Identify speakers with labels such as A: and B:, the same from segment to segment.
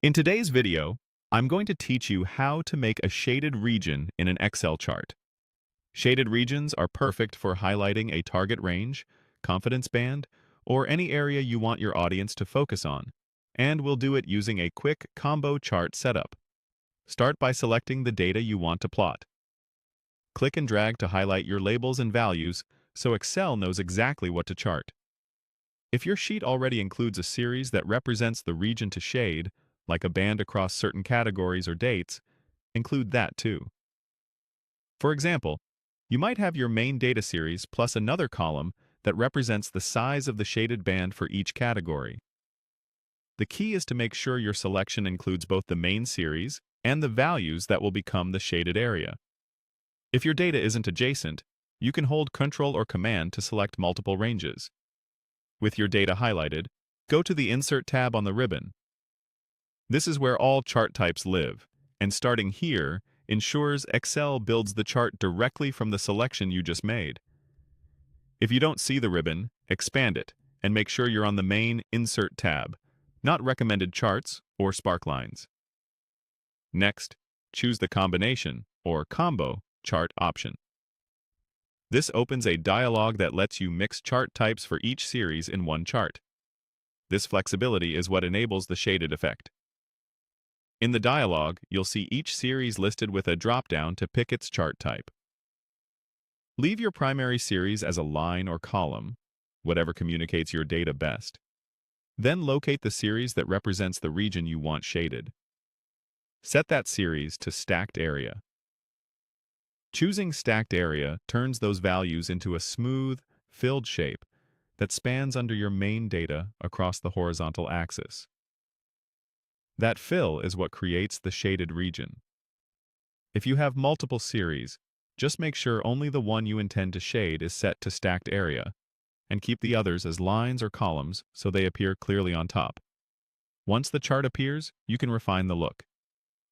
A: In today's video, I'm going to teach you how to make a shaded region in an Excel chart. Shaded regions are perfect for highlighting a target range, confidence band, or any area you want your audience to focus on, and we'll do it using a quick combo chart setup. Start by selecting the data you want to plot. Click and drag to highlight your labels and values so Excel knows exactly what to chart. If your sheet already includes a series that represents the region to shade, like a band across certain categories or dates, include that too. For example, you might have your main data series plus another column that represents the size of the shaded band for each category. The key is to make sure your selection includes both the main series and the values that will become the shaded area. If your data isn't adjacent, you can hold Ctrl or Command to select multiple ranges. With your data highlighted, go to the Insert tab on the ribbon. This is where all chart types live, and starting here ensures Excel builds the chart directly from the selection you just made. If you don't see the ribbon, expand it and make sure you're on the main Insert tab, not Recommended Charts or Sparklines. Next, choose the Combination or Combo chart option. This opens a dialog that lets you mix chart types for each series in one chart. This flexibility is what enables the shaded effect. In the dialog, you'll see each series listed with a drop-down to pick its chart type. Leave your primary series as a line or column, whatever communicates your data best. Then locate the series that represents the region you want shaded. Set that series to Stacked Area. Choosing Stacked Area turns those values into a smooth, filled shape that spans under your main data across the horizontal axis. That fill is what creates the shaded region. If you have multiple series, just make sure only the one you intend to shade is set to Stacked Area, and keep the others as lines or columns so they appear clearly on top. Once the chart appears, you can refine the look.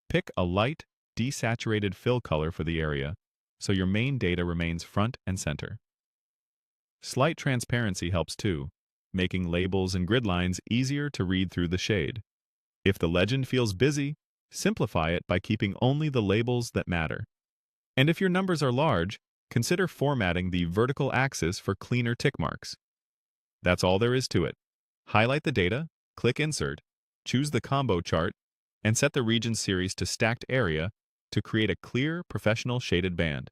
A: Pick a light, desaturated fill color for the area, so your main data remains front and center. Slight transparency helps too, making labels and grid lines easier to read through the shade. If the legend feels busy, simplify it by keeping only the labels that matter. And if your numbers are large, consider formatting the vertical axis for cleaner tick marks. That's all there is to it. Highlight the data, click Insert, choose the combo chart, and set the region series to Stacked Area to create a clear, professional shaded band.